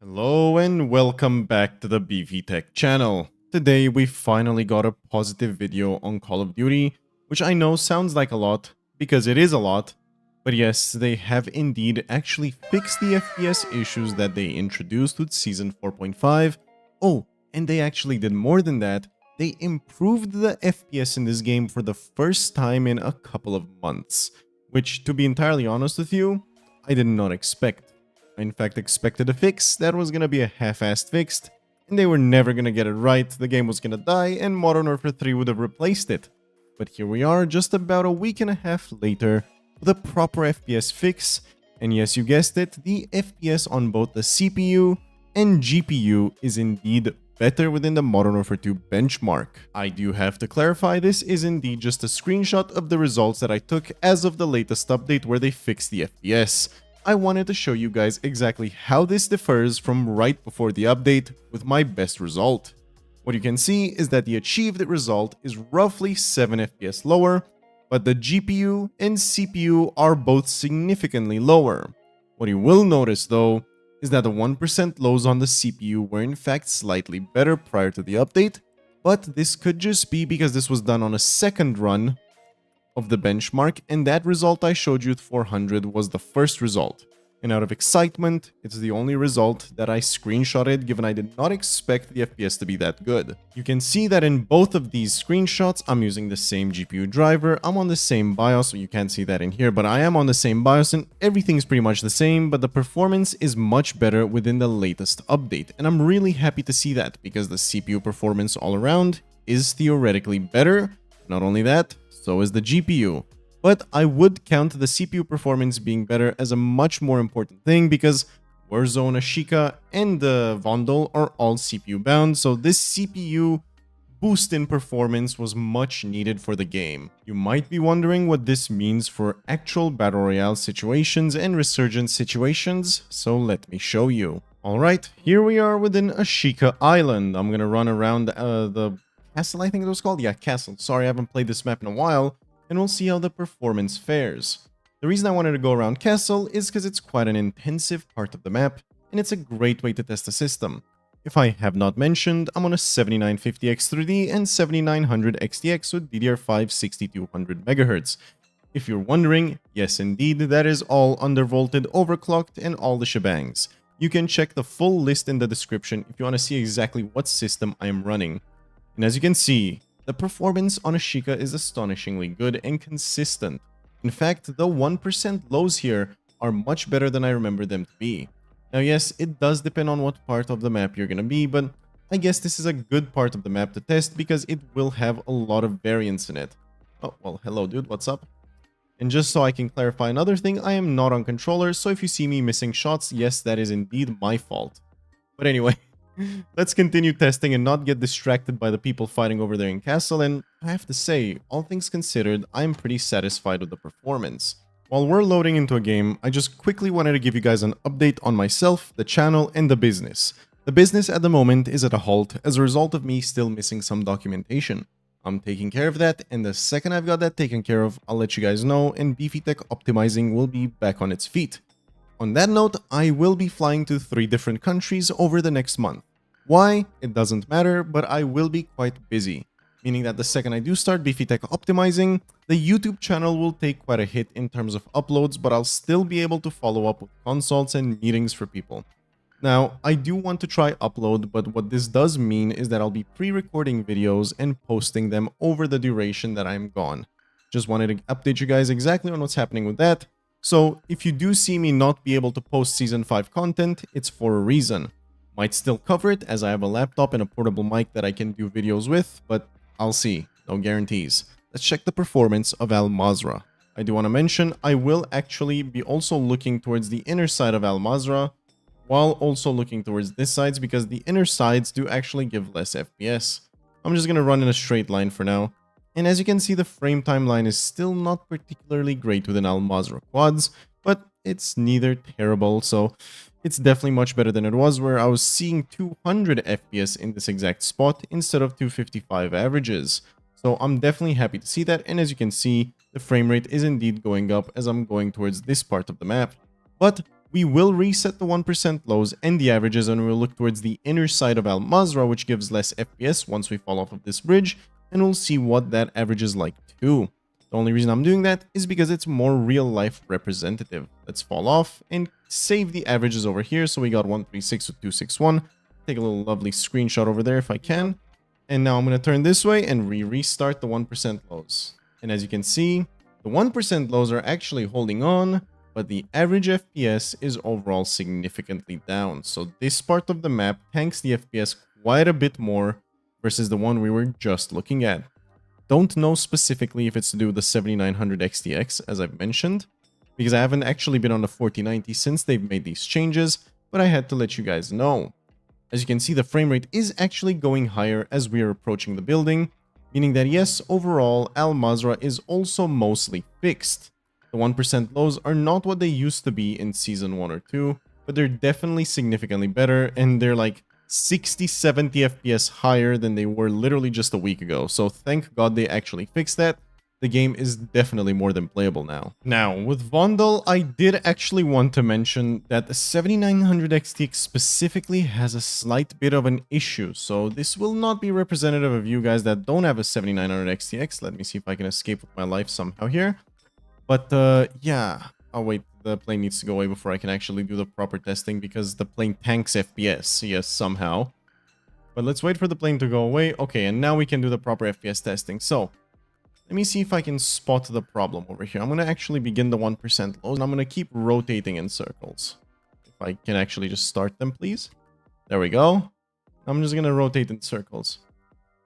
Hello and welcome back to the Beefy Tech channel. Today we finally got a positive video on Call of Duty, which I know sounds like a lot, because it is a lot, but yes, they have indeed actually fixed the FPS issues that they introduced with Season 4.5. Oh, and they actually did more than that, they improved the FPS in this game for the first time in a couple of months, which, to be entirely honest with you, I did not expect. I in fact expected a fix that was gonna be a half-assed fixed, and they were never gonna get it right, the game was gonna die, and Modern Warfare 3 would have replaced it. But here we are, just about a week and a half later, with a proper FPS fix, and yes, you guessed it, the FPS on both the CPU and GPU is indeed better within the Modern Warfare 2 benchmark. I do have to clarify, this is indeed just a screenshot of the results that I took as of the latest update where they fixed the FPS. I wanted to show you guys exactly how this differs from right before the update with my best result. What you can see is that the achieved result is roughly 7 FPS lower, but the GPU and CPU are both significantly lower. What you will notice though is that the 1% lows on the CPU were in fact slightly better prior to the update, but this could just be because this was done on a second run of the benchmark, and that result I showed you at 400 was the first result. And out of excitement, it's the only result that I screenshotted, given I did not expect the FPS to be that good. You can see that in both of these screenshots, I'm using the same GPU driver, I'm on the same BIOS, so you can't see that in here, but I am on the same BIOS and everything's pretty much the same, but the performance is much better within the latest update. And I'm really happy to see that, because the CPU performance all around is theoretically better. Not only that, so is the GPU. But I would count the CPU performance being better as a much more important thing, because Warzone, Ashika, and Vondel are all CPU bound, so this CPU boost in performance was much needed for the game. You might be wondering what this means for actual Battle Royale situations and Resurgence situations, so let me show you. Alright, here we are within Ashika Island. I'm gonna run around the castle, I think it was called? Yeah, castle. Sorry, I haven't played this map in a while, and we'll see how the performance fares. The reason I wanted to go around castle is because it's quite an intensive part of the map, and it's a great way to test the system. If I have not mentioned, I'm on a 7950X3D and 7900 XTX with DDR5 6200 MHz. If you're wondering, yes indeed, that is all undervolted, overclocked, and all the shebangs. You can check the full list in the description if you want to see exactly what system I am running. And as you can see, the performance on Ashika is astonishingly good and consistent. In fact, the 1% lows here are much better than I remember them to be. Now yes, it does depend on what part of the map you're gonna be, but I guess this is a good part of the map to test because it will have a lot of variance in it. Oh, well, hello dude, what's up? And just so I can clarify another thing, I am not on controller, so if you see me missing shots, yes, that is indeed my fault. But anyway, let's continue testing and not get distracted by the people fighting over there in castle, and I have to say, all things considered, I'm pretty satisfied with the performance. While we're loading into a game, I just quickly wanted to give you guys an update on myself, the channel, and the business. The business at the moment is at a halt as a result of me still missing some documentation. I'm taking care of that, and the second I've got that taken care of, I'll let you guys know, and Beefy Tech Optimizing will be back on its feet. On that note, I will be flying to 3 different countries over the next month. Why? It doesn't matter, but I will be quite busy. Meaning that the second I do start Beefy Tech Optimizing, the YouTube channel will take quite a hit in terms of uploads, but I'll still be able to follow up with consults and meetings for people. Now, I do want to try upload, but what this does mean is that I'll be pre-recording videos and posting them over the duration that I'm gone. Just wanted to update you guys exactly on what's happening with that. So, if you do see me not be able to post Season 5 content, it's for a reason. Might still cover it, as I have a laptop and a portable mic that I can do videos with, but I'll see. No guarantees. Let's check the performance of Mazrah. I do want to mention, I will actually be also looking towards the inner side of Mazrah, while also looking towards this sides, because the inner sides do actually give less FPS. I'm just going to run in a straight line for now. And as you can see, the frame timeline is still not particularly great within Mazrah quads, but it's neither terrible, so it's definitely much better than it was, where I was seeing 200 FPS in this exact spot instead of 255 averages. So I'm definitely happy to see that, and as you can see, the frame rate is indeed going up as I'm going towards this part of the map. But We will reset the 1% lows and the averages, and we'll look towards the inner side of Mazrah, which gives less FPS once we fall off of this bridge, and we'll see what that average is like too. The only reason I'm doing that is because it's more real-life representative. Let's fall off and save the averages over here. So we got 136 with 261. Take a little lovely screenshot over there if I can. And now I'm going to turn this way and restart the 1% lows. And as you can see, the 1% lows are actually holding on, but the average FPS is overall significantly down. So this part of the map tanks the FPS quite a bit more versus the one we were just looking at. Don't know specifically if it's to do with the 7900 XTX, as I've mentioned, because I haven't actually been on the 4090 since they've made these changes, but I had to let you guys know. As you can see, the frame rate is actually going higher as we are approaching the building, meaning that yes, overall, Mazrah is also mostly fixed. The 1% lows are not what they used to be in Season 1 or 2, but they're definitely significantly better, and they're like 60-70 FPS higher than they were literally just a week ago. So thank God they actually fixed that. The game is definitely more than playable now. Now, with Vondel, I did actually want to mention that the 7900 XTX specifically has a slight bit of an issue. So this will not be representative of you guys that don't have a 7900 XTX. Let me see if I can escape with my life somehow here. But yeah, oh wait, the plane needs to go away before I can actually do the proper testing because the plane tanks FPS, yes, somehow. But let's wait for the plane to go away. Okay, and now we can do the proper FPS testing. So, let me see if I can spot the problem over here. I'm going to actually begin the 1% lows, and I'm going to keep rotating in circles. If I can actually just start them, please. There we go. I'm just going to rotate in circles.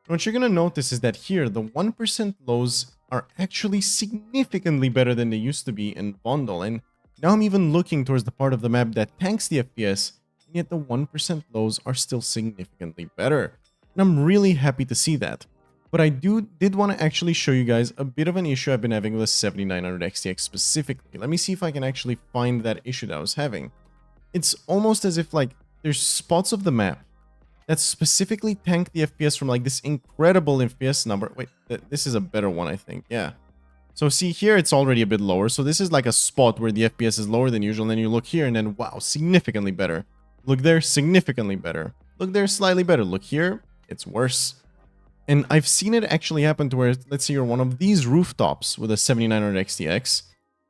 What you're going to notice is that here, the 1% lows are actually significantly better than they used to be in Vondel. And now I'm even looking towards the part of the map that tanks the FPS, and yet the 1% lows are still significantly better. And I'm really happy to see that. But I did want to actually show you guys a bit of an issue I've been having with the 7900 XTX specifically. Let me see if I can actually find that issue that I was having. It's almost as if like there's spots of the map that specifically tank the FPS from like this incredible FPS number. Wait, this is a better one, I think. Yeah. So see here, it's already a bit lower. So this is like a spot where the FPS is lower than usual. And then you look here and then wow, significantly better. Look there, significantly better. Look there, slightly better. Look here, it's worse. And I've seen it actually happen to where, let's say you're one of these rooftops with a 7900 XTX,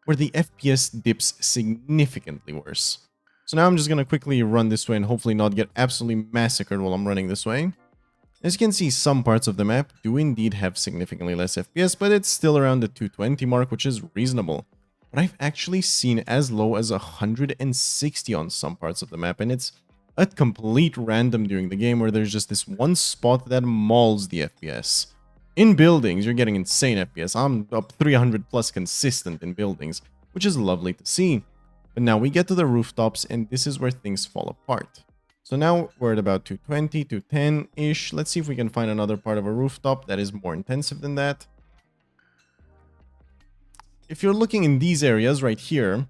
where the FPS dips significantly worse. So now I'm just going to quickly run this way and hopefully not get absolutely massacred while I'm running this way. As you can see, some parts of the map do indeed have significantly less FPS, but it's still around the 220 mark, which is reasonable. But I've actually seen as low as 160 on some parts of the map, and it's a complete random during the game where there's just this one spot that mauls the FPS. In buildings, you're getting insane FPS. I'm up 300 plus consistent in buildings, which is lovely to see. But now we get to the rooftops, and this is where things fall apart. So now we're at about 220, 210-ish. Let's see if we can find another part of a rooftop that is more intensive than that. If you're looking in these areas right here,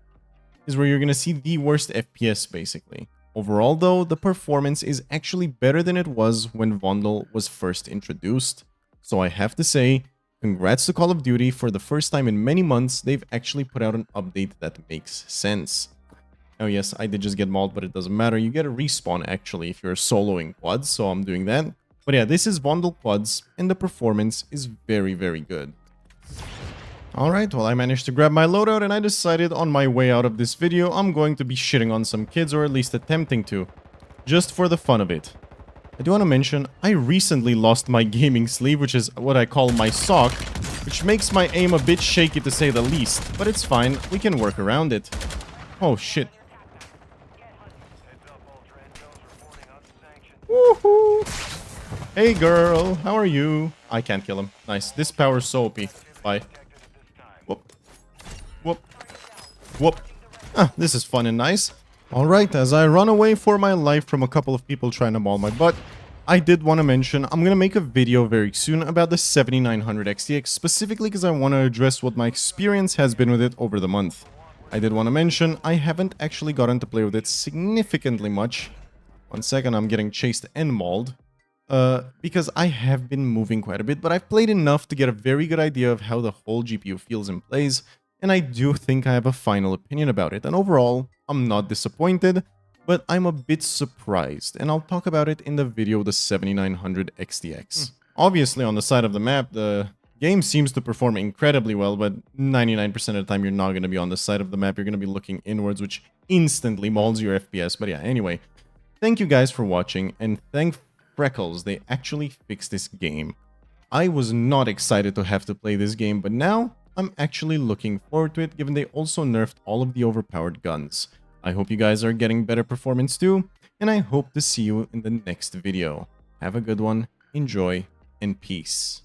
is where you're going to see the worst FPS, basically. Overall, though, the performance is actually better than it was when Vondel was first introduced. So I have to say, congrats to Call of Duty. For the first time in many months, they've actually put out an update that makes sense. Now, yes, I did just get mauled, but it doesn't matter. You get a respawn, actually, if you're soloing quads, so I'm doing that. But yeah, this is Vondel quads, and the performance is very, very good. Alright, well I managed to grab my loadout and I decided on my way out of this video I'm going to be shitting on some kids, or at least attempting to, just for the fun of it. I do want to mention, I recently lost my gaming sleeve, which is what I call my sock, which makes my aim a bit shaky to say the least, but it's fine, we can work around it. Oh shit. Woohoo! Hey girl, how are you? I can't kill him. Nice, this power's so OP. Bye. Whoop. Whoop. Whoop. Ah, this is fun and nice. Alright, as I run away for my life from a couple of people trying to maul my butt, I did want to mention I'm going to make a video very soon about the 7900 XTX, specifically because I want to address what my experience has been with it over the month. I did want to mention I haven't actually gotten to play with it significantly much. 1 second, I'm getting chased and mauled. Because I have been moving quite a bit, but I've played enough to get a very good idea of how the whole GPU feels and plays. and I do think I have a final opinion about it, and overall, I'm not disappointed, but I'm a bit surprised, and I'll talk about it in the video the 7900 XTX. Obviously, on the side of the map, the game seems to perform incredibly well, but 99% of the time you're not going to be on the side of the map, you're going to be looking inwards, which instantly mauls your FPS. But yeah, anyway, thank you guys for watching, and thank Freckles, they actually fixed this game. I was not excited to have to play this game, but now I'm actually looking forward to it, given they also nerfed all of the overpowered guns. I hope you guys are getting better performance too, and I hope to see you in the next video. Have a good one, enjoy, and peace.